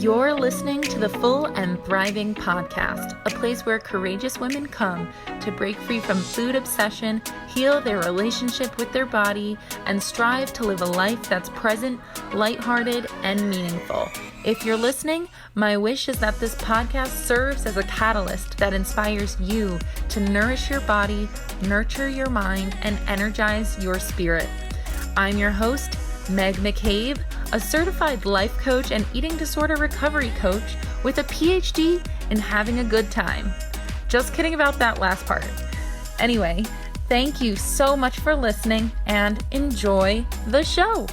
You're listening to the Full and Thriving podcast, a place where courageous women come to break free from food obsession, heal their relationship with their body, and strive to live a life that's present, lighthearted, and meaningful. If you're listening, my wish is that this podcast serves as a catalyst that inspires you to nourish your body, nurture your mind, and energize your spirit. I'm your host, Meg McCabe, a certified life coach and eating disorder recovery coach with a PhD in having a good time. Just kidding about that last part. Anyway, thank you so much for listening and enjoy the show.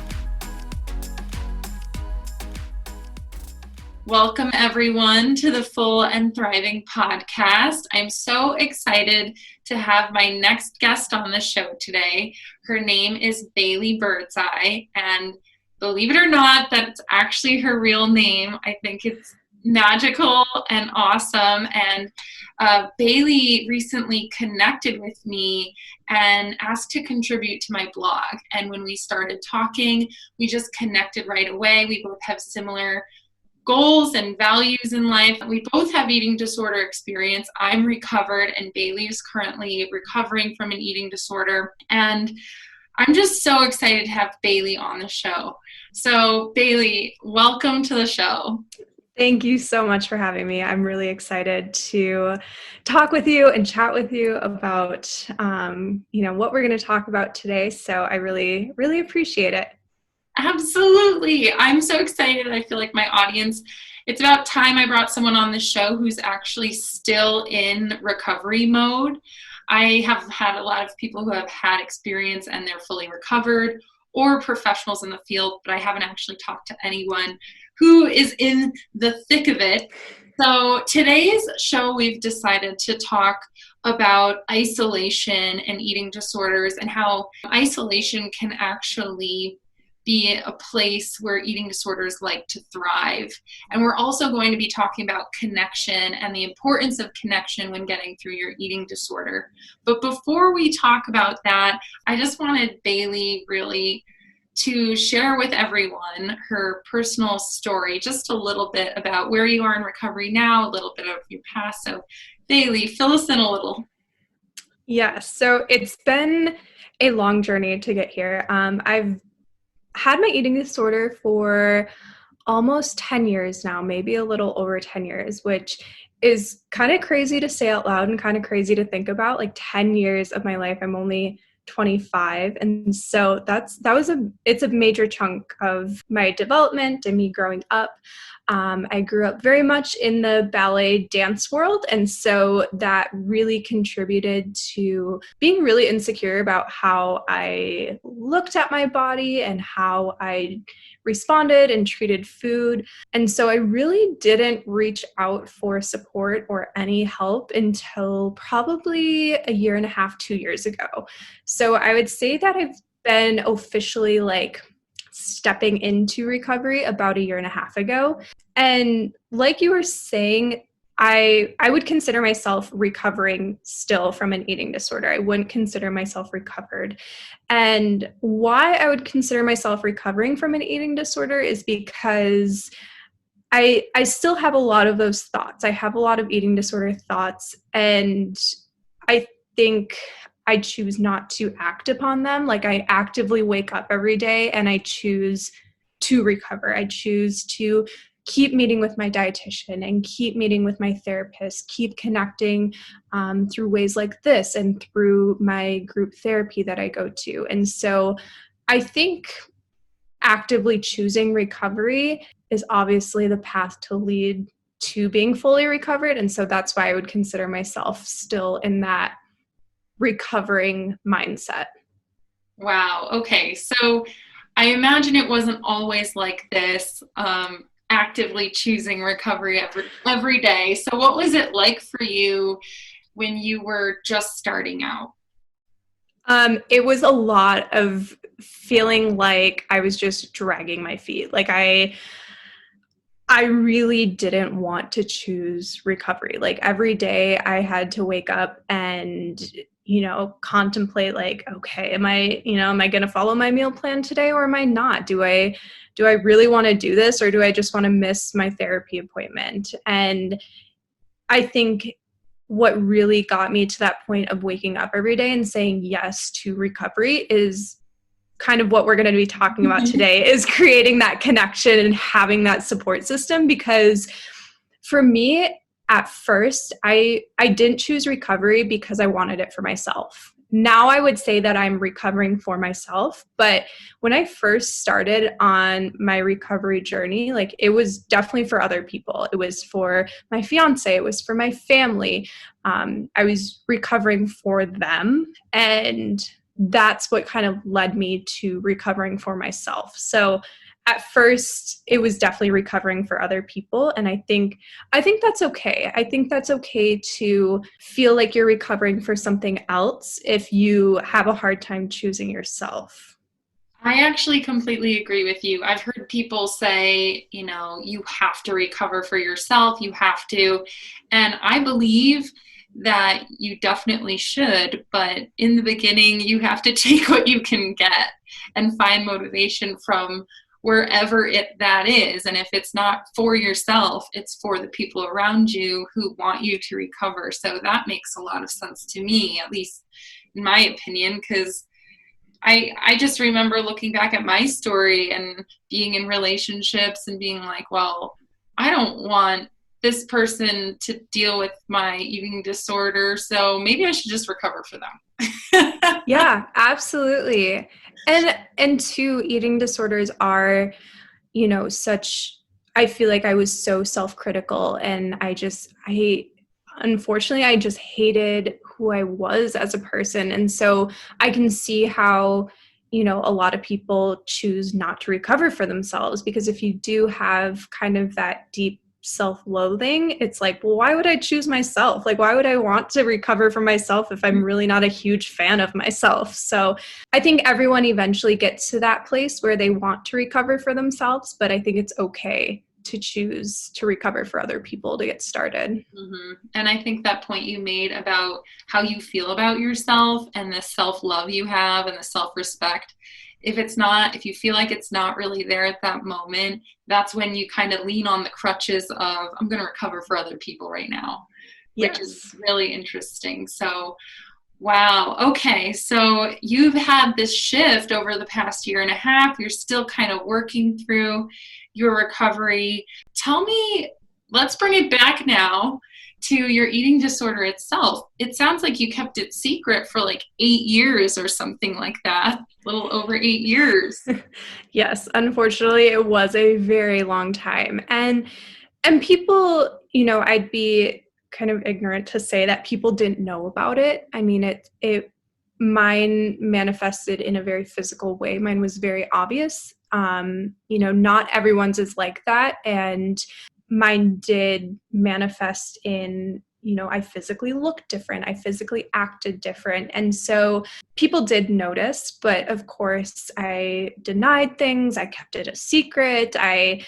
Welcome everyone to the Full and Thriving podcast. I'm so excited to have my next guest on the show today. Her name is Baihly Birdseye, and believe it or not, that's actually her real name. I think it's magical and awesome. And Baihly recently connected with me and asked to contribute to my blog. And when we started talking, we just connected right away. We both have similar goals and values in life. We both have eating disorder experience. I'm recovered, and Baihly is currently recovering from an eating disorder. And I'm just so excited to have Baihly on the show. So Baihly, welcome to the show. Thank you so much for having me. I'm really excited to talk with you and chat with you about, what we're going to talk about today. So I really, really appreciate it. Absolutely. I'm so excited. I feel like my audience, it's about time I brought someone on the show who's actually still in recovery mode. I have had a lot of people who have had experience and they're fully recovered, or professionals in the field, but I haven't actually talked to anyone who is in the thick of it. So today's show, we've decided to talk about isolation and eating disorders and how isolation can actually be a place where eating disorders like to thrive. And we're also going to be talking about connection and the importance of connection when getting through your eating disorder. But before we talk about that, I just wanted Baihly really to share with everyone her personal story, just a little bit about where you are in recovery now, a little bit of your past. So Baihly, fill us in a little. Yeah, so it's been a long journey to get here. I've had my eating disorder for almost 10 years now, maybe a little over 10 years, which is kind of crazy to say out loud and kind of crazy to think about. Like 10 years of my life, I'm only 25. And so it's a major chunk of my development and me growing up. I grew up very much in the ballet dance world, and so that really contributed to being really insecure about how I looked at my body and how I responded and treated food. And so I really didn't reach out for support or any help until probably a year and a half, 2 years ago. So I would say that I've been officially stepping into recovery about a year and a half ago. And like you were saying, I would consider myself recovering still from an eating disorder. I wouldn't consider myself recovered. And why I would consider myself recovering from an eating disorder is because I still have a lot of those thoughts. I have a lot of eating disorder thoughts, and I think I choose not to act upon them. Like, I actively wake up every day and I choose to recover. I choose to keep meeting with my dietitian and keep meeting with my therapist, keep connecting through ways like this and through my group therapy that I go to. And so I think actively choosing recovery is obviously the path to lead to being fully recovered. And so that's why I would consider myself still in that recovering mindset. Wow. Okay. So I imagine it wasn't always like this, actively choosing recovery every day. So what was it like for you when you were just starting out? It was a lot of feeling like I was just dragging my feet. Like I really didn't want to choose recovery. Like every day I had to wake up and contemplate like, okay, am I going to follow my meal plan today or am I not? Do I really want to do this, or do I just want to miss my therapy appointment? And I think what really got me to that point of waking up every day and saying yes to recovery is kind of what we're going to be talking about today, is creating that connection and having that support system. Because for me, at first, I didn't choose recovery because I wanted it for myself. Now I would say that I'm recovering for myself. But when I first started on my recovery journey, like, it was definitely for other people. It was for my fiance. It was for my family. I was recovering for them. And that's what kind of led me to recovering for myself. So at first, it was definitely recovering for other people. And I think that's okay. I think that's okay to feel like you're recovering for something else if you have a hard time choosing yourself. I actually completely agree with you. I've heard people say, you have to recover for yourself, you have to. And I believe that you definitely should, but in the beginning, you have to take what you can get and find motivation from wherever that is. And if it's not for yourself, it's for the people around you who want you to recover. So that makes a lot of sense to me, at least in my opinion, because I just remember looking back at my story and being in relationships and being like, well, I don't want this person to deal with my eating disorder, so maybe I should just recover for them. Yeah, absolutely. And two, eating disorders are, I feel like I was so self-critical, and unfortunately, I just hated who I was as a person. And so I can see how, a lot of people choose not to recover for themselves, because if you do have kind of that deep self-loathing, it's like, well, why would I choose myself? Like, why would I want to recover for myself if I'm really not a huge fan of myself? So I think everyone eventually gets to that place where they want to recover for themselves, but I think it's okay to choose to recover for other people to get started. Mm-hmm. And I think that point you made about how you feel about yourself and the self-love you have and the self-respect, if you feel like it's not really there at that moment, that's when you kind of lean on the crutches of, I'm going to recover for other people right now, which is really interesting. So, wow. Okay. So you've had this shift over the past year and a half. You're still kind of working through your recovery. Tell me, let's bring it back now to your eating disorder itself. It sounds like you kept it secret for like 8 years or something like that, a little over 8 years. Yes, unfortunately, it was a very long time. And people, I'd be kind of ignorant to say that people didn't know about it. I mean, mine manifested in a very physical way. Mine was very obvious. Not everyone's is like that. And mine did manifest in, I physically looked different. I physically acted different. And so people did notice, but of course I denied things. I kept it a secret. I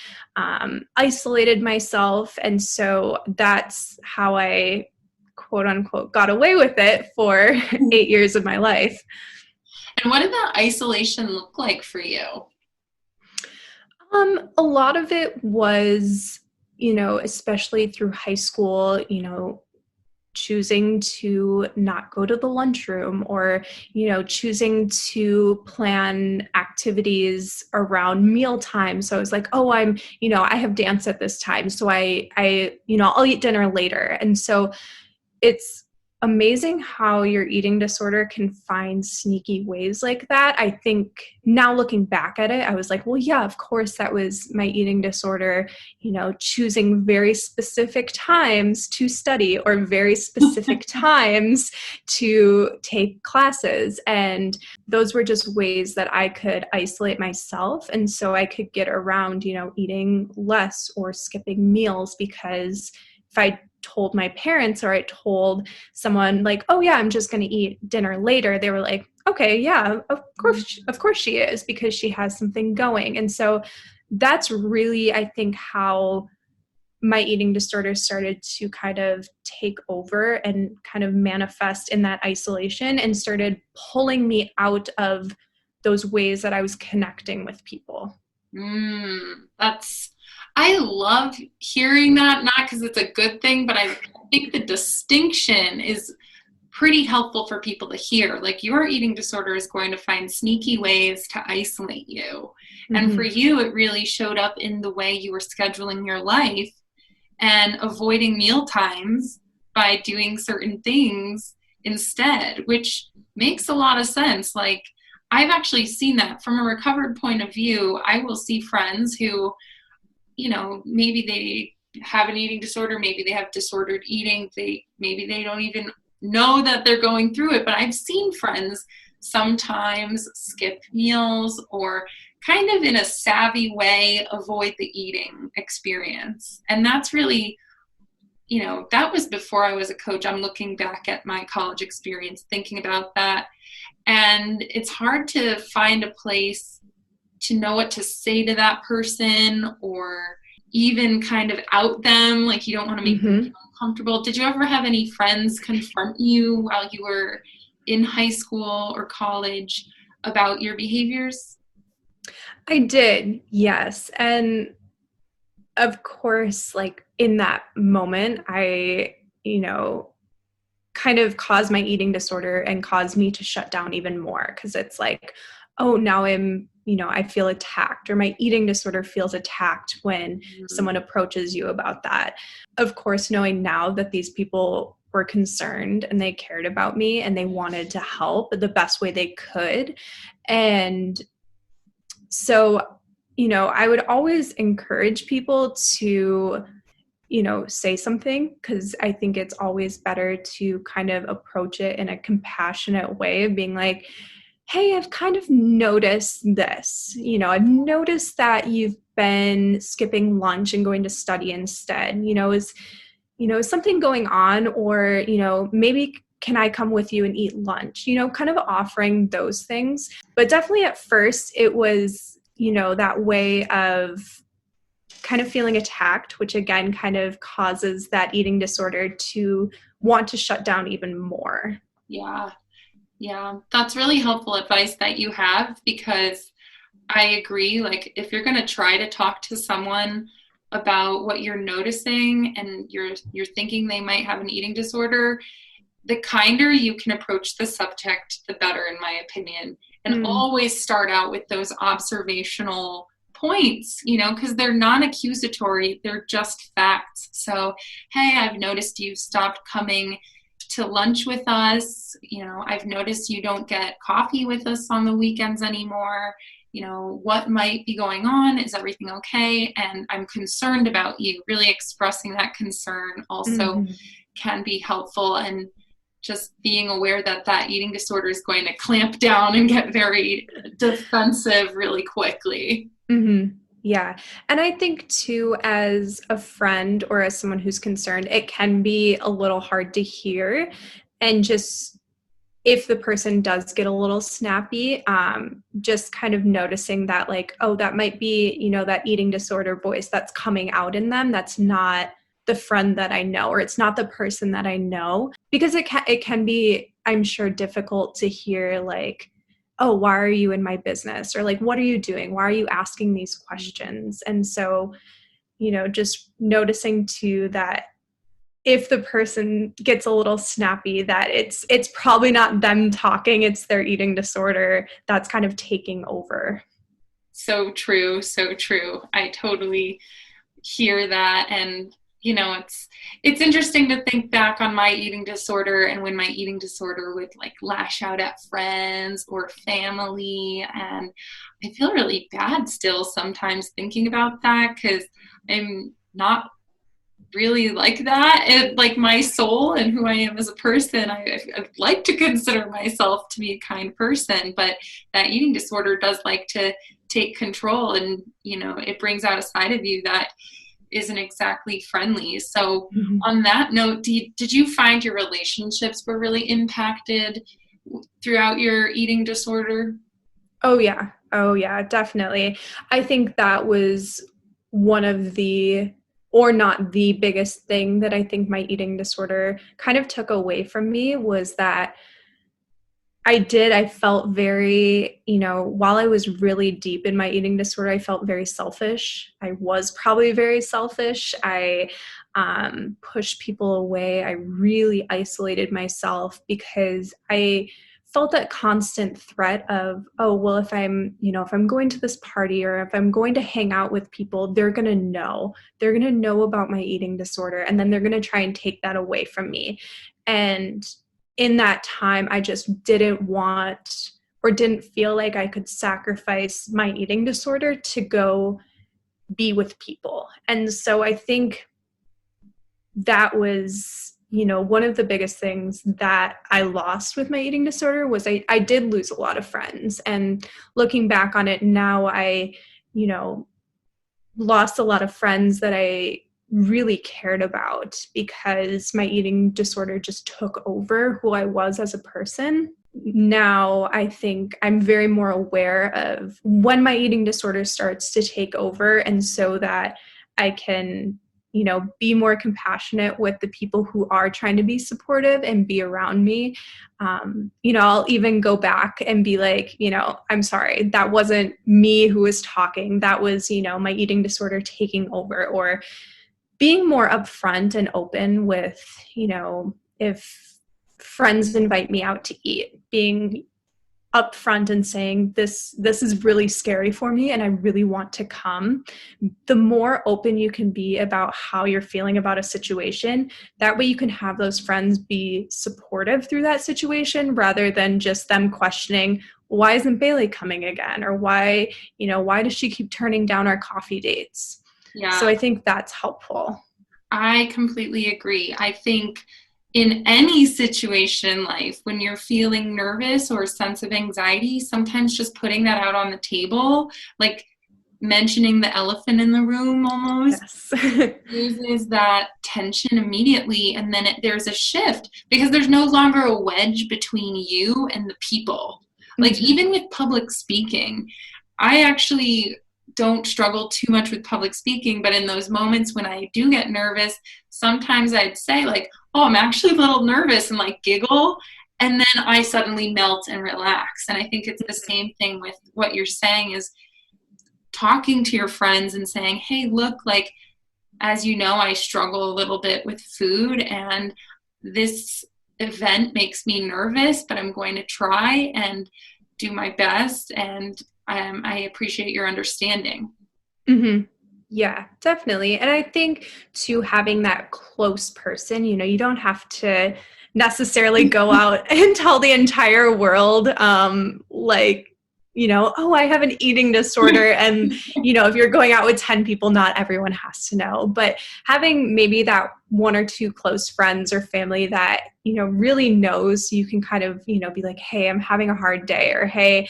isolated myself. And so that's how I, quote unquote, got away with it for 8 years of my life. And what did that isolation look like for you? A lot of it was, especially through high school, choosing to not go to the lunchroom, or, choosing to plan activities around mealtime. So I was like, oh, I have dance at this time, so I'll eat dinner later. And so it's amazing how your eating disorder can find sneaky ways like that. I think now looking back at it, I was like, well, yeah, of course that was my eating disorder, choosing very specific times to study or very specific times to take classes. And those were just ways that I could isolate myself. And so I could get around, eating less or skipping meals, because if I told my parents or I told someone like, oh yeah, I'm just going to eat dinner later, they were like, okay, yeah, of course she is, because she has something going. And so that's really, I think, how my eating disorder started to kind of take over and kind of manifest in that isolation and started pulling me out of those ways that I was connecting with people. I love hearing that, not because it's a good thing, but I think the distinction is pretty helpful for people to hear. Like, your eating disorder is going to find sneaky ways to isolate you. And for you, it really showed up in the way you were scheduling your life and avoiding meal times by doing certain things instead, which makes a lot of sense. Like, I've actually seen that from a recovered point of view. I will see friends who, maybe they have an eating disorder, maybe they have disordered eating, maybe they don't even know that they're going through it, but I've seen friends sometimes skip meals or kind of in a savvy way avoid the eating experience. And that's really, that was before I was a coach. I'm looking back at my college experience thinking about that. And it's hard to find a place to know what to say to that person or even kind of out them. Like, you don't want to make them feel uncomfortable. Did you ever have any friends confront you while you were in high school or college about your behaviors? I did, yes. And of course, like in that moment, I, kind of caused my eating disorder and caused me to shut down even more, because it's like, oh, now I feel attacked, or my eating disorder feels attacked when someone approaches you about that. Of course, knowing now that these people were concerned and they cared about me and they wanted to help the best way they could. And so, I would always encourage people to, say something, because I think it's always better to kind of approach it in a compassionate way of being like, hey, I've kind of noticed this. I've noticed that you've been skipping lunch and going to study instead. Is something going on? Or, maybe can I come with you and eat lunch? Kind of offering those things. But definitely at first it was, that way of kind of feeling attacked, which again kind of causes that eating disorder to want to shut down even more. Yeah, that's really helpful advice that you have, because I agree. Like, if you're going to try to talk to someone about what you're noticing and you're thinking they might have an eating disorder, the kinder you can approach the subject, the better, in my opinion. And always start out with those observational points, because they're non-accusatory, they're just facts. So, hey, I've noticed you stopped coming to lunch with us. I've noticed you don't get coffee with us on the weekends anymore. What might be going on? Is everything okay? And I'm concerned about you. Really expressing that concern also can be helpful. And just being aware that that eating disorder is going to clamp down and get very defensive really quickly. Yeah. And I think too, as a friend or as someone who's concerned, it can be a little hard to hear. And just if the person does get a little snappy, just kind of noticing that, like, oh, that might be, that eating disorder voice that's coming out in them. That's not the friend that I know, or it's not the person that I know, because it can be, I'm sure, difficult to hear, like, oh, why are you in my business? Or like, what are you doing? Why are you asking these questions? And so, just noticing too that if the person gets a little snappy, that it's probably not them talking, it's their eating disorder that's kind of taking over. So true, so true. I totally hear that. And it's interesting to think back on my eating disorder and when my eating disorder would like lash out at friends or family. And I feel really bad still sometimes thinking about that, because I'm not really like that. Like, my soul and who I am as a person, I'd like to consider myself to be a kind person, but that eating disorder does like to take control, and it brings out a side of you that isn't exactly friendly. So on that note, did you find your relationships were really impacted throughout your eating disorder? Oh yeah, definitely. I think that was one of the or not the biggest thing that I think my eating disorder kind of took away from me was that I felt very, while I was really deep in my eating disorder, I felt very selfish. I was probably very selfish. I pushed people away. I really isolated myself because I felt that constant threat of, oh, well, if I'm going to this party or if I'm going to hang out with people, they're going to know about my eating disorder. And then they're going to try and take that away from me. And in that time, I just didn't want or didn't feel like I could sacrifice my eating disorder to go be with people. And so I think that was, one of the biggest things that I lost with my eating disorder was I did lose a lot of friends. And looking back on it now, I, lost a lot of friends that I really cared about because my eating disorder just took over who I was as a person. Now I think I'm very more aware of when my eating disorder starts to take over, and so that I can, be more compassionate with the people who are trying to be supportive and be around me. I'll even go back and be like, I'm sorry, that wasn't me who was talking. That was, my eating disorder taking over, or being more upfront and open with, if friends invite me out to eat, being upfront and saying this is really scary for me and I really want to come. The more open you can be about how you're feeling about a situation, that way you can have those friends be supportive through that situation rather than just them questioning, why isn't Bailey coming again? Or why does she keep turning down our coffee dates? Yeah. So I think that's helpful. I completely agree. I think in any situation in life, when you're feeling nervous or a sense of anxiety, sometimes just putting that out on the table, like mentioning the elephant in the room almost, yes. loses that tension immediately. And then there's a shift because there's no longer a wedge between you and the people. Like Mm-hmm. even with public speaking, I actually don't struggle too much with public speaking, but in those moments when I do get nervous, sometimes I'd say like, oh, I'm actually a little nervous, and like giggle, and then I suddenly melt and relax. And I think it's the same thing with what you're saying, is talking to your friends and saying, hey, look, like, as you know, I struggle a little bit with food, and this event makes me nervous, but I'm going to try and do my best, and I appreciate your understanding. Mm-hmm. Yeah, definitely. And I think too, having that close person, you don't have to necessarily go out and tell the entire world, oh, I have an eating disorder. And, if you're going out with 10 people, not everyone has to know. But having maybe that one or two close friends or family that, really knows, you can kind of, be like, hey, I'm having a hard day, or hey,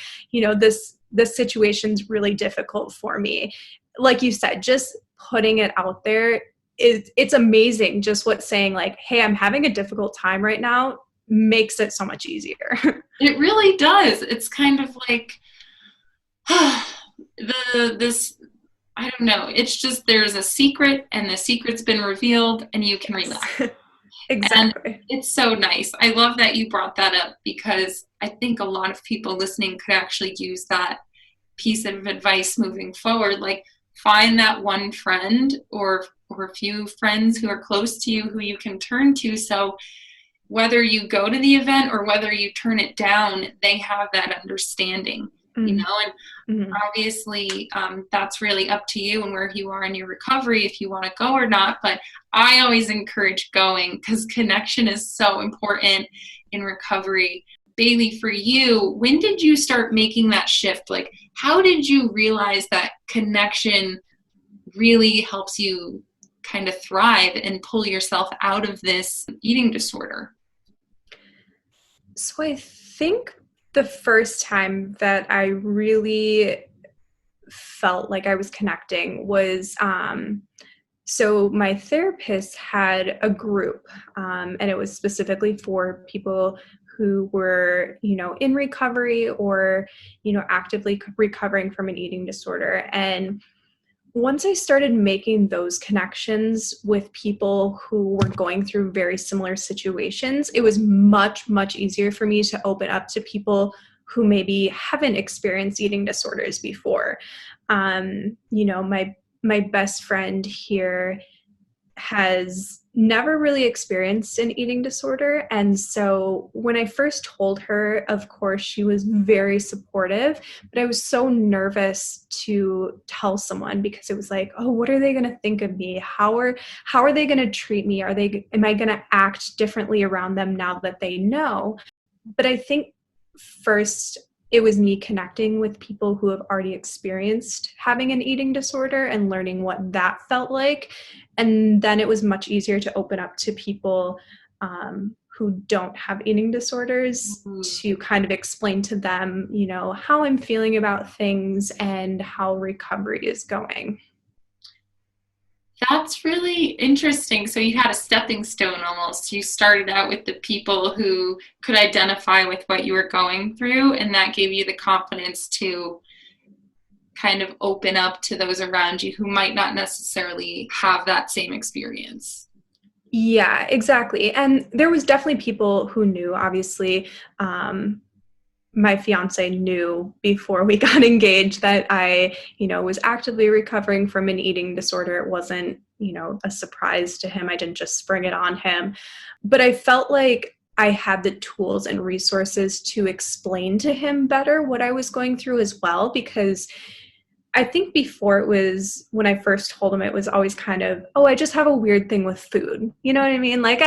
this situation's really difficult for me. Like you said, just putting it out there it's amazing. Just what saying like, hey, I'm having a difficult time right now makes it so much easier. It really does. It's kind of like this, I don't know. It's just there's a secret, and the secret's been revealed, and you can relax. Exactly. And it's so nice. I love that you brought that up, because I think a lot of people listening could actually use that piece of advice moving forward. Like, find that one friend or a few friends who are close to you who you can turn to. So whether you go to the event or whether you turn it down, they have that understanding, and obviously that's really up to you and where you are in your recovery, if you want to go or not. But I always encourage going, because connection is so important in recovery. Bailey, for you, when did you start making that shift? Like, how did you realize that connection really helps you kind of thrive and pull yourself out of this eating disorder? So I think the first time that I really felt like I was connecting was so my therapist had a group, and it was specifically for people who were, in recovery or, actively recovering from an eating disorder. And once I started making those connections with people who were going through very similar situations, it was much, much easier for me to open up to people who maybe haven't experienced eating disorders before. My best friend here has never really experienced an eating disorder. And so when I first told her, of course, she was very supportive, but I was so nervous to tell someone because it was like, oh, what are they going to think of me? How are they going to treat me? Am I going to act differently around them now that they know? But I think first it was me connecting with people who have already experienced having an eating disorder and learning what that felt like. And then it was much easier to open up to people who don't have eating disorders to kind of explain to them, how I'm feeling about things and how recovery is going. That's really interesting. So you had a stepping stone almost. You started out with the people who could identify with what you were going through, and that gave you the confidence to kind of open up to those around you who might not necessarily have that same experience. Yeah, exactly. And there was definitely people who knew, obviously. My fiance knew before we got engaged that I, was actively recovering from an eating disorder. It wasn't, a surprise to him. I didn't just spring it on him. But I felt like I had the tools and resources to explain to him better what I was going through as well, because I think before it was, when I first told him, it was always kind of, oh, I just have a weird thing with food. You know what I mean? Like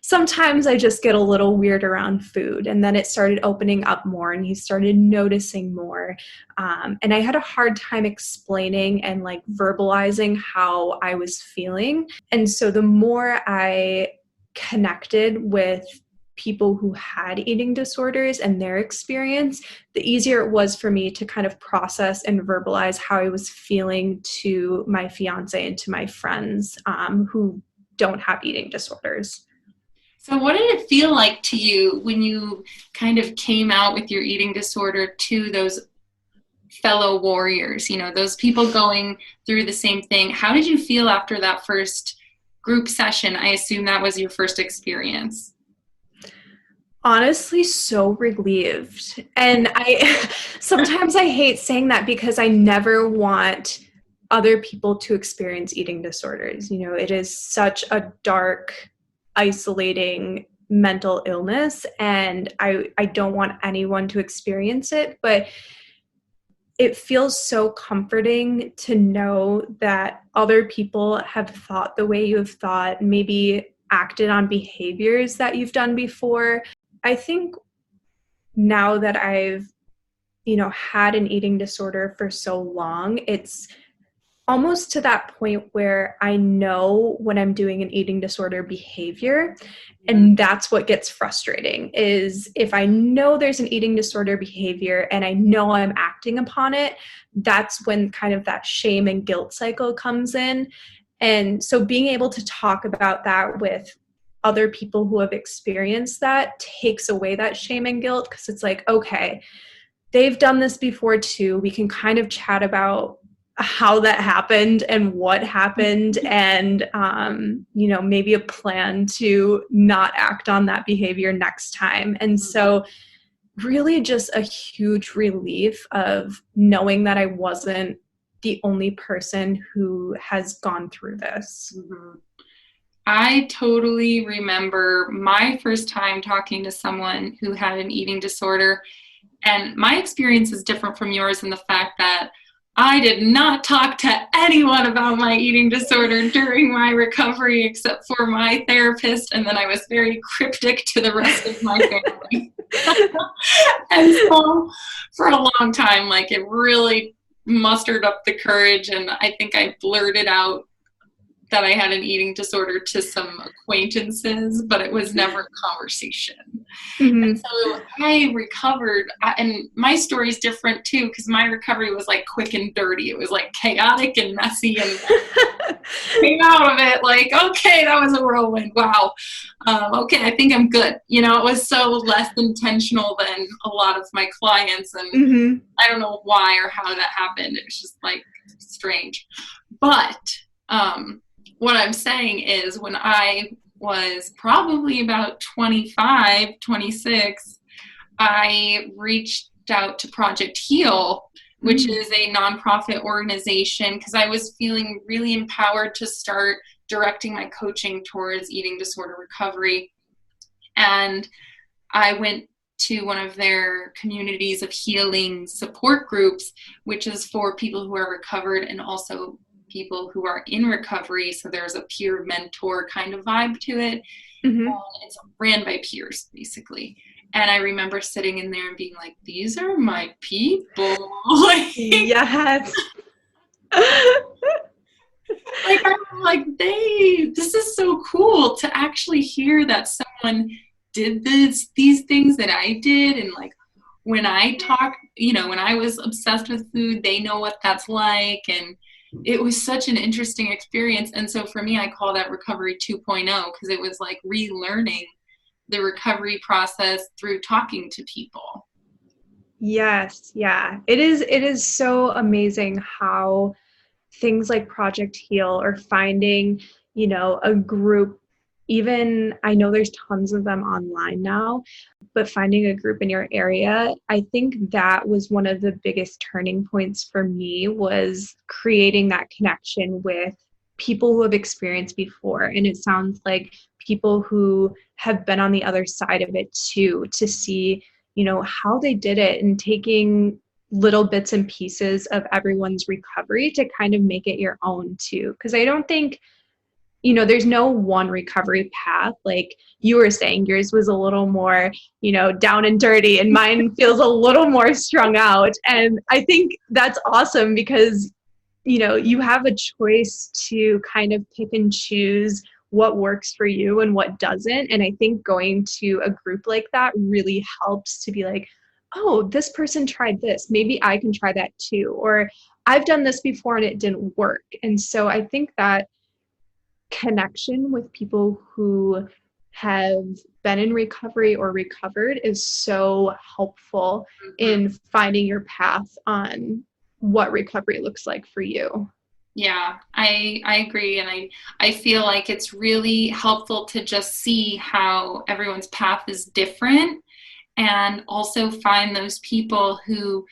sometimes I just get a little weird around food. And then it started opening up more and he started noticing more. And I had a hard time explaining and like verbalizing how I was feeling. And so the more I connected with people who had eating disorders and their experience, the easier it was for me to kind of process and verbalize how I was feeling to my fiance and to my friends who don't have eating disorders. So what did it feel like to you when you kind of came out with your eating disorder to those fellow warriors, those people going through the same thing? How did you feel after that first group session? I assume that was your first experience. Honestly, so relieved. And sometimes I hate saying that because I never want other people to experience eating disorders. It is such a dark, isolating mental illness, and I don't want anyone to experience it, but it feels so comforting to know that other people have thought the way you have thought, maybe acted on behaviors that you've done before. I think now that I've, had an eating disorder for so long, it's almost to that point where I know when I'm doing an eating disorder behavior. And that's what gets frustrating is if I know there's an eating disorder behavior and I know I'm acting upon it, that's when kind of that shame and guilt cycle comes in. And so being able to talk about that with other people who have experienced that takes away that shame and guilt, because it's like, okay, they've done this before too. We can kind of chat about how that happened and what happened and, maybe a plan to not act on that behavior next time. And so really just a huge relief of knowing that I wasn't the only person who has gone through this. Mm-hmm. I totally remember my first time talking to someone who had an eating disorder, and my experience is different from yours in the fact that I did not talk to anyone about my eating disorder during my recovery except for my therapist, and then I was very cryptic to the rest of my family. And so for a long time, it really mustered up the courage, and I think I blurted out that I had an eating disorder to some acquaintances, but it was never a conversation. Mm-hmm. And so I recovered, and my story is different too, because my recovery was quick and dirty. It was chaotic and messy, and came out of it like, okay, that was a whirlwind. Wow. Okay, I think I'm good. You know, it was so less intentional than a lot of my clients, and Mm-hmm. I don't know why or how that happened. It was just like strange. But what I'm saying is, when I was probably about 25, 26, I reached out to Project Heal, which is a nonprofit organization, because I was feeling really empowered to start directing my coaching towards eating disorder recovery. And I went to one of their communities of healing support groups, which is for people who are recovered and also people who are in recovery. So there's a peer mentor kind of vibe to it. Mm-hmm. It's ran by peers, basically. And I remember sitting in there and being like, these are my people. Yes. Like, I'm like, this is so cool to actually hear that someone did these things that I did. And like, when I talk, you know, when I was obsessed with food, they know what that's like. And it was such an interesting experience. And so for me, I call that Recovery 2.0, because it was like relearning the recovery process through talking to people. Yes, yeah. It is so amazing how things like Project Heal or finding, you know, a group, even I know there's tons of them online now, but finding a group in your area, I think that was one of the biggest turning points for me, was creating that connection with people who have experienced before. And it sounds like people who have been on the other side of it too, to see, you know, how they did it, and taking little bits and pieces of everyone's recovery to kind of make it your own too. Because I don't think, you know, there's no one recovery path. Like you were saying, yours was a little more, you know, down and dirty, and mine feels a little more strung out. And I think that's awesome, because, you know, you have a choice to kind of pick and choose what works for you and what doesn't. And I think going to a group like that really helps to be like, oh, this person tried this. Maybe I can try that too. Or I've done this before and it didn't work. And so I think that connection with people who have been in recovery or recovered is so helpful in finding your path on what recovery looks like for you. Yeah, I agree. And I feel like it's really helpful to just see how everyone's path is different, and also find those people who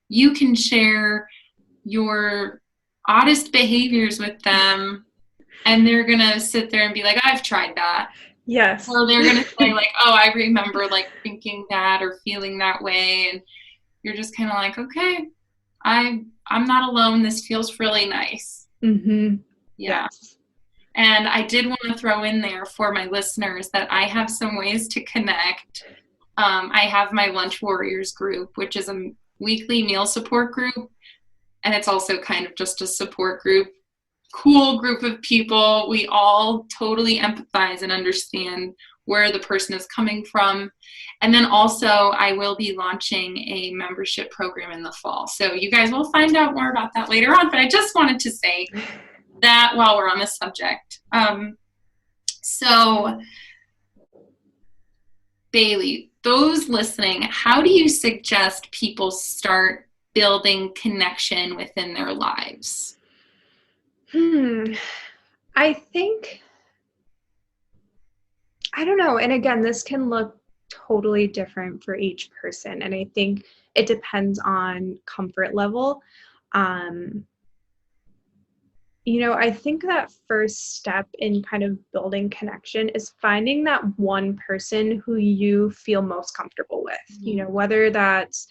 you can share your oddest behaviors with them, and they're going to sit there and be like, I've tried that. Yes. Or they're going to say like, oh, I remember like thinking that or feeling that way. And you're just kind of like, okay, I'm not alone. This feels really nice. Mm-hmm. Yeah. Yes. And I did want to throw in there for my listeners that I have some ways to connect. I have my Lunch Warriors group, which is a weekly meal support group. And it's also kind of just a support group. Cool group of people. We all totally empathize and understand where the person is coming from. And then also I will be launching a membership program in the fall. So you guys will find out more about that later on, but I just wanted to say that while we're on this subject. So Baihly, those listening, how do you suggest people start building connection within their lives? I think, I don't know. And again, this can look totally different for each person. And I think it depends on comfort level. You know, I think that first step in kind of building connection is finding that one person who you feel most comfortable with, you know, whether that's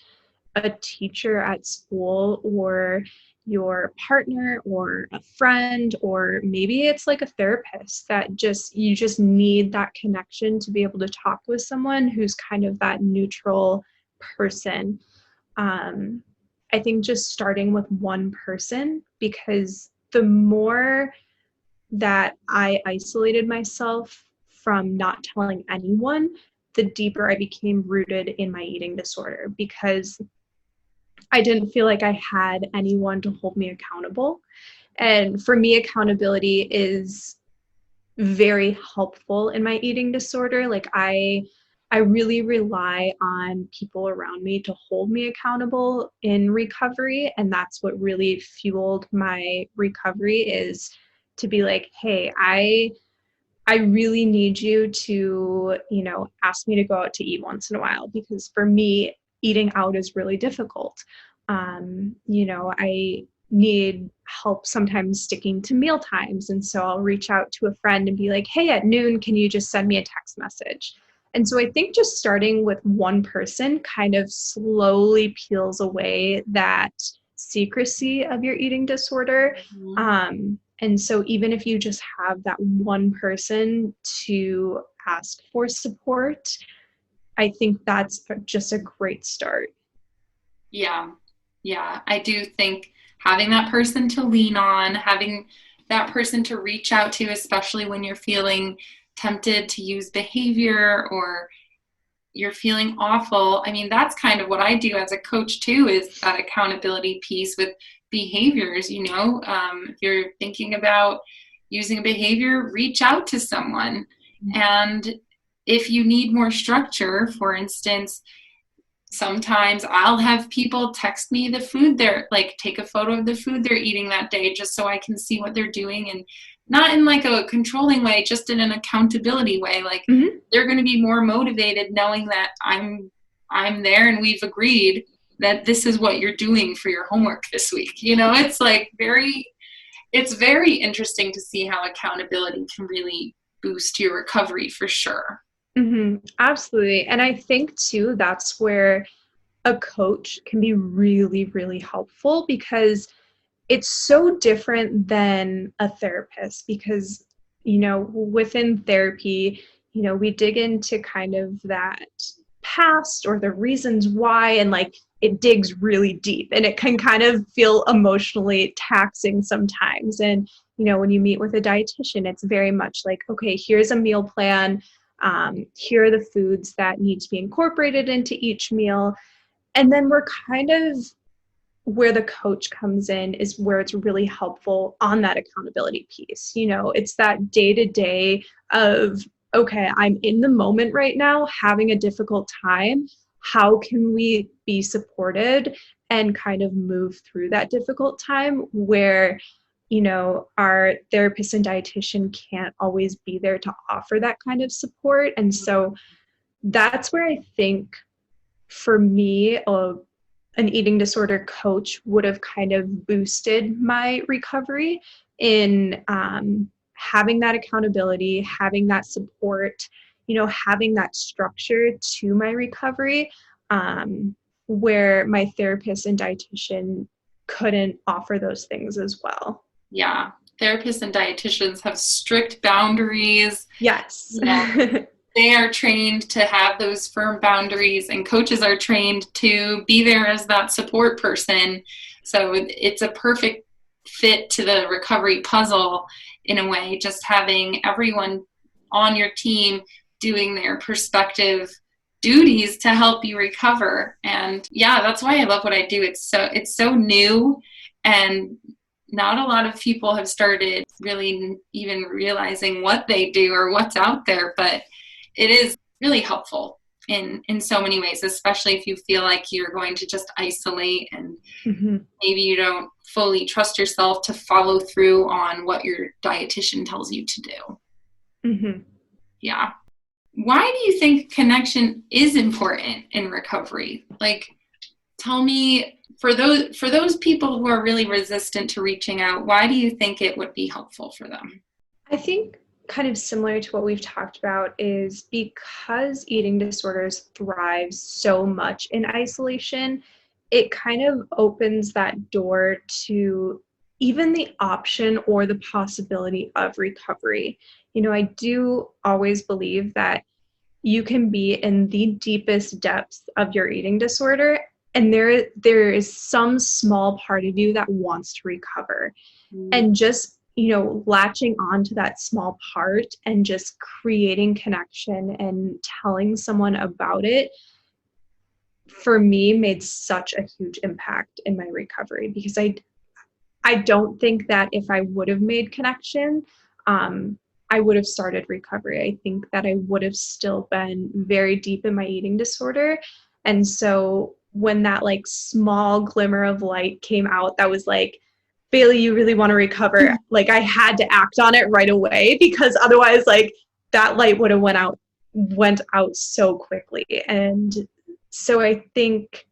a teacher at school or your partner or a friend, or maybe it's like a therapist that you just need that connection to be able to talk with someone who's kind of that neutral person. I think just starting with one person, because the more that I isolated myself from not telling anyone, the deeper I became rooted in my eating disorder, because I didn't feel like I had anyone to hold me accountable. And for me, accountability is very helpful in my eating disorder. Like I really rely on people around me to hold me accountable in recovery, and that's what really fueled my recovery, is to be like, hey, I really need you to, ask me to go out to eat once in a while, because for me, eating out is really difficult. I need help sometimes sticking to meal times. And so I'll reach out to a friend and be like, hey, at noon, can you just send me a text message? And so I think just starting with one person kind of slowly peels away that secrecy of your eating disorder. And so even if you just have that one person to ask for support, I think that's just a great start. Yeah. Yeah. I do think having that person to lean on, having that person to reach out to, especially when you're feeling tempted to use behavior or you're feeling awful. I mean, that's kind of what I do as a coach too, is that accountability piece with behaviors. If you're thinking about using a behavior, reach out to someone. And if you need more structure, for instance, sometimes I'll have people text me the food they're like, take a photo of the food they're eating that day, just so I can see what they're doing, and not in like a controlling way, just in an accountability way. Like they're going to be more motivated knowing that I'm there and we've agreed that this is what you're doing for your homework this week. It's like it's very interesting to see how accountability can really boost your recovery for sure. Absolutely. And I think too, that's where a coach can be really, really helpful, because it's so different than a therapist. Because, within therapy, we dig into kind of that past or the reasons why, and like it digs really deep, and it can kind of feel emotionally taxing sometimes. And, when you meet with a dietitian, it's very much like, okay, here's a meal plan. Here are the foods that need to be incorporated into each meal. And then we're kind of, where the coach comes in is where it's really helpful on that accountability piece. It's that day-to-day of, okay, I'm in the moment right now, having a difficult time. How can we be supported and kind of move through that difficult time, where our therapist and dietitian can't always be there to offer that kind of support. And so that's where I think, for me, an eating disorder coach would have kind of boosted my recovery in having that accountability, having that support, having that structure to my recovery, where my therapist and dietitian couldn't offer those things as well. Yeah. Therapists and dietitians have strict boundaries. Yes. They are trained to have those firm boundaries, and coaches are trained to be there as that support person. So it's a perfect fit to the recovery puzzle in a way, just having everyone on your team doing their perspective duties to help you recover. And yeah, that's why I love what I do. It's so new, and not a lot of people have started really even realizing what they do or what's out there, but it is really helpful in so many ways, especially if you feel like you're going to just isolate and maybe you don't fully trust yourself to follow through on what your dietitian tells you to do. Yeah. Why do you think connection is important in recovery? Like, tell me, for those people who are really resistant to reaching out, why do you think it would be helpful for them? I think kind of similar to what we've talked about is because eating disorders thrive so much in isolation, it kind of opens that door to even the option or the possibility of recovery. I do always believe that you can be in the deepest depths of your eating disorder, and there is some small part of you that wants to recover. And just latching on to that small part and just creating connection and telling someone about it, for me, made such a huge impact in my recovery, because I don't think that if I would have made connection, I would have started recovery. I think that I would have still been very deep in my eating disorder. And so when that like small glimmer of light came out, that was like, Baihly, you really want to recover. Like I had to act on it right away, because otherwise like that light would have went out so quickly. And so I think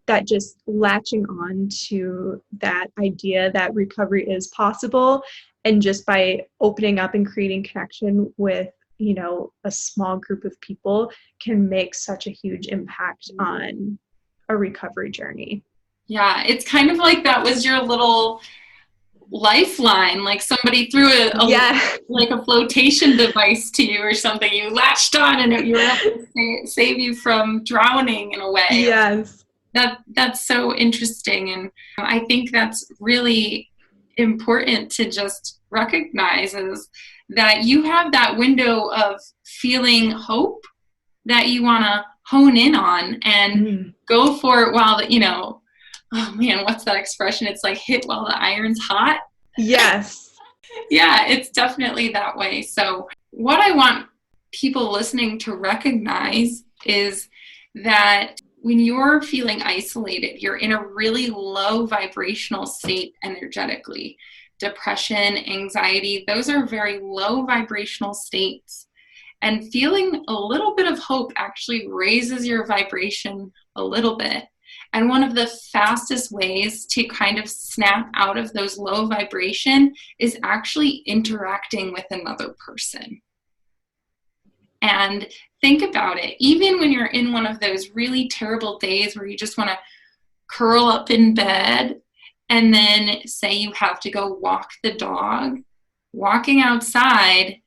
that just latching on to that idea that recovery is possible, and just by opening up and creating connection with, you know, a small group of people, can make such a huge impact on a recovery journey. Yeah, it's kind of like that was your little lifeline, like somebody threw like a flotation device to you or something. You latched on and you were able to save you from drowning in a way. Yes. That's so interesting, and I think that's really important to just recognize, is that you have that window of feeling hope that you want to hone in on and go for it while the, you know, oh man, what's that expression? It's like hit while the iron's hot. Yes. Yeah, it's definitely that way. So what I want people listening to recognize is that when you're feeling isolated, you're in a really low vibrational state energetically. Depression, anxiety, those are very low vibrational states. And feeling a little bit of hope actually raises your vibration a little bit. And one of the fastest ways to kind of snap out of those low vibration is actually interacting with another person. And think about it. Even when you're in one of those really terrible days where you just want to curl up in bed, and then say you have to go walk the dog, walking outside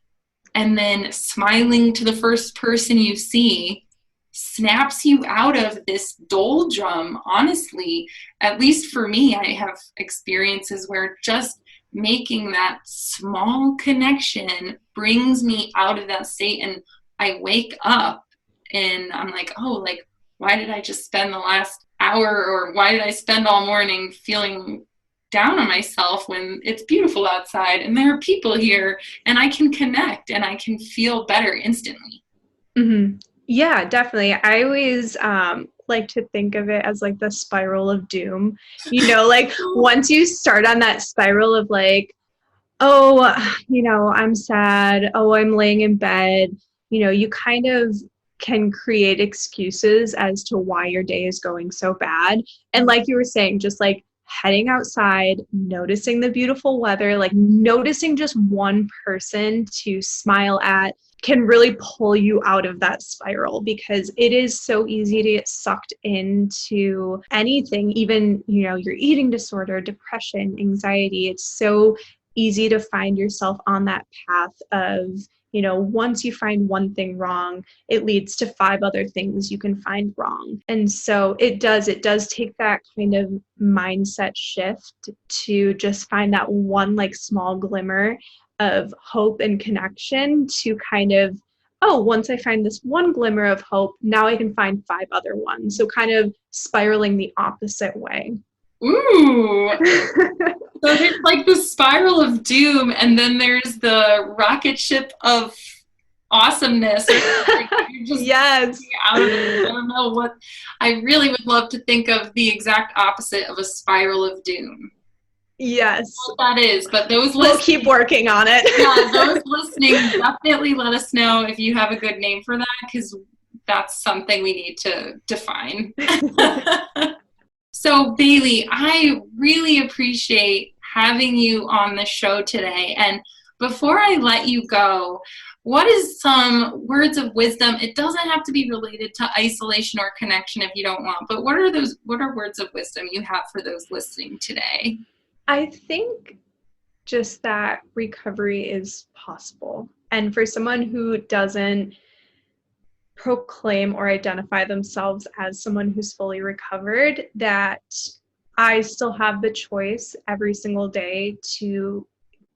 and then smiling to the first person you see snaps you out of this doldrum. Honestly, at least for me, I have experiences where just making that small connection brings me out of that state, and I wake up and I'm like, oh, like, why did I just spend the last hour, or why did I spend all morning feeling down on myself when it's beautiful outside and there are people here and I can connect and I can feel better instantly. Mm-hmm. Yeah, definitely. I always like to think of it as like the spiral of doom. You know, like once you start on that spiral of like, oh, you know, I'm sad. Oh, I'm laying in bed. You know, you kind of can create excuses as to why your day is going so bad. And like you were saying, just like heading outside, noticing the beautiful weather, like noticing just one person to smile at can really pull you out of that spiral, because it is so easy to get sucked into anything, even, you know, your eating disorder, depression, anxiety. It's so easy to find yourself on that path of, you know, once you find one thing wrong, it leads to 5 other things you can find wrong. And so it does take that kind of mindset shift to just find that one like small glimmer of hope and connection to kind of, oh, once I find this one glimmer of hope, now I can find 5 other ones. So kind of spiraling the opposite way. Ooh. So there's like the spiral of doom, and then there's the rocket ship of awesomeness. You're just yes. Out of it. I don't know what. I really would love to think of the exact opposite of a spiral of doom. Yes. What that is, but those we'll keep working on it. Yeah, those listening, definitely let us know if you have a good name for that, because that's something we need to define. So Baihly, I really appreciate having you on the show today. And before I let you go, what is some words of wisdom? It doesn't have to be related to isolation or connection if you don't want, but what are words of wisdom you have for those listening today? I think just that recovery is possible. And for someone who doesn't proclaim or identify themselves as someone who's fully recovered, that I still have the choice every single day to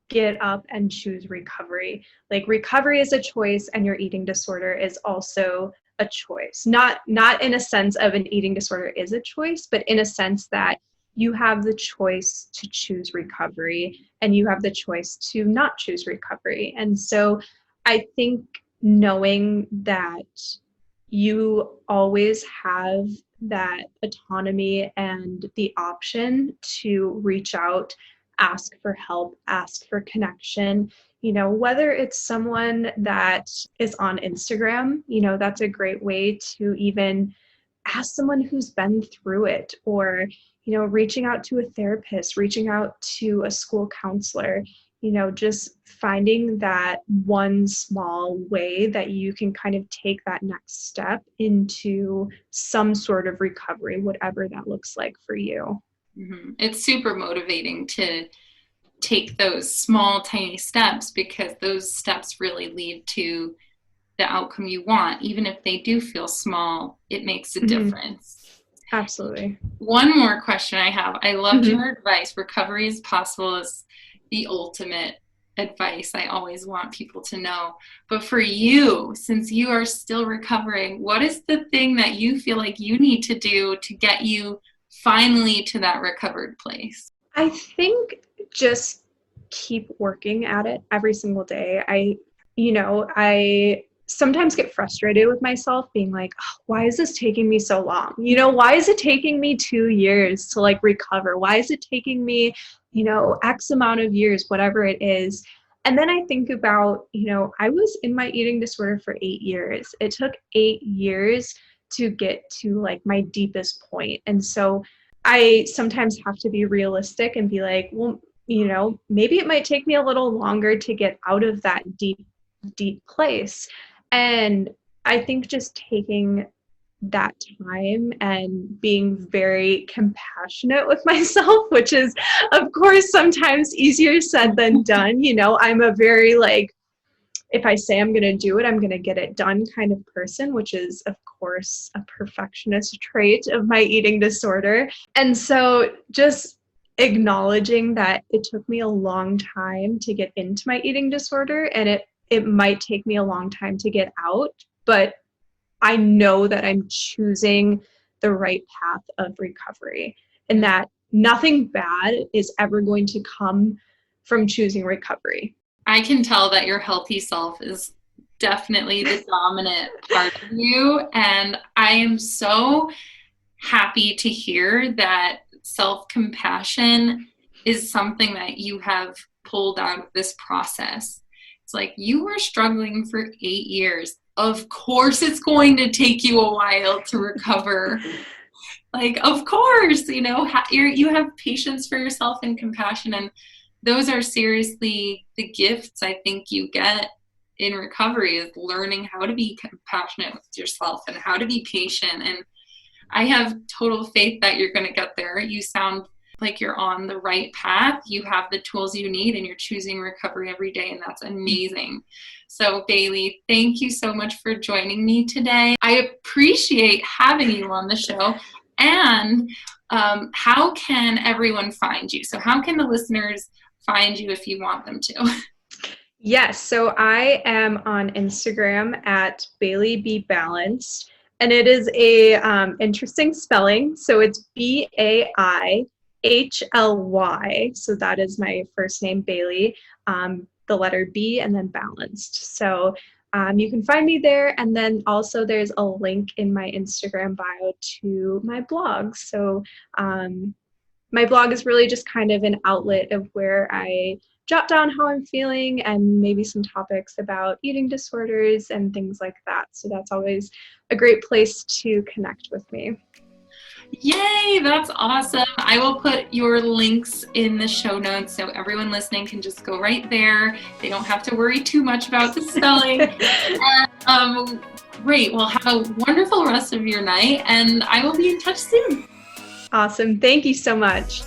get up and choose recovery. Like recovery is a choice, and your eating disorder is also a choice. Not in a sense of an eating disorder is a choice, but in a sense that you have the choice to choose recovery, and you have the choice to not choose recovery. And so I think knowing that you always have that autonomy and the option to reach out, ask for help, ask for connection, whether it's someone that is on Instagram, that's a great way to even ask someone who's been through it, or reaching out to a therapist, reaching out to a school counselor, just finding that one small way that you can kind of take that next step into some sort of recovery, whatever that looks like for you. Mm-hmm. It's super motivating to take those small, tiny steps, because those steps really lead to the outcome you want. Even if they do feel small, it makes a difference. Absolutely. One more question I have. I loved your advice. Recovery is possible is the ultimate advice I always want people to know. But for you, since you are still recovering, what is the thing that you feel like you need to do to get you finally to that recovered place? I think just keep working at it every single day. I sometimes get frustrated with myself being like, oh, why is this taking me so long? Why is it taking me 2 years to recover? Why is it taking me, X amount of years, whatever it is? And then I think about, I was in my eating disorder for 8 years. It took 8 years to get to my deepest point. And so I sometimes have to be realistic and be like, well, maybe it might take me a little longer to get out of that deep place. And I think just taking that time and being very compassionate with myself, which is, of course, sometimes easier said than done. I'm a very if I say I'm going to do it, I'm going to get it done kind of person, which is, of course, a perfectionist trait of my eating disorder. And so just acknowledging that it took me a long time to get into my eating disorder, and it might take me a long time to get out, but I know that I'm choosing the right path of recovery, and that nothing bad is ever going to come from choosing recovery. I can tell that your healthy self is definitely the dominant part of you, and I am so happy to hear that self-compassion is something that you have pulled out of this process. It's like, you were struggling for 8 years. Of course it's going to take you a while to recover. Of course, you have patience for yourself and compassion, and those are seriously the gifts I think you get in recovery, is learning how to be compassionate with yourself and how to be patient. And I have total faith that you're going to get there. You sound like you're on the right path. You have the tools you need, and you're choosing recovery every day, and that's amazing. So Baihly, thank you so much for joining me today. I appreciate having you on the show. And how can everyone find you? So how can the listeners find you if you want them to? Yes, so I am on Instagram at Baihly Be Balanced, and it is a interesting spelling. So it's Baihly. So that is my first name, Baihly, the letter B, and then balanced. So you can find me there. And then also there's a link in my Instagram bio to my blog. So my blog is really just kind of an outlet of where I jot down how I'm feeling and maybe some topics about eating disorders and things like that. So that's always a great place to connect with me. Yay, that's awesome. I will put your links in the show notes so everyone listening can just go right there. They don't have to worry too much about the spelling. And, great. Well, have a wonderful rest of your night, and I will be in touch soon. Awesome. Thank you so much.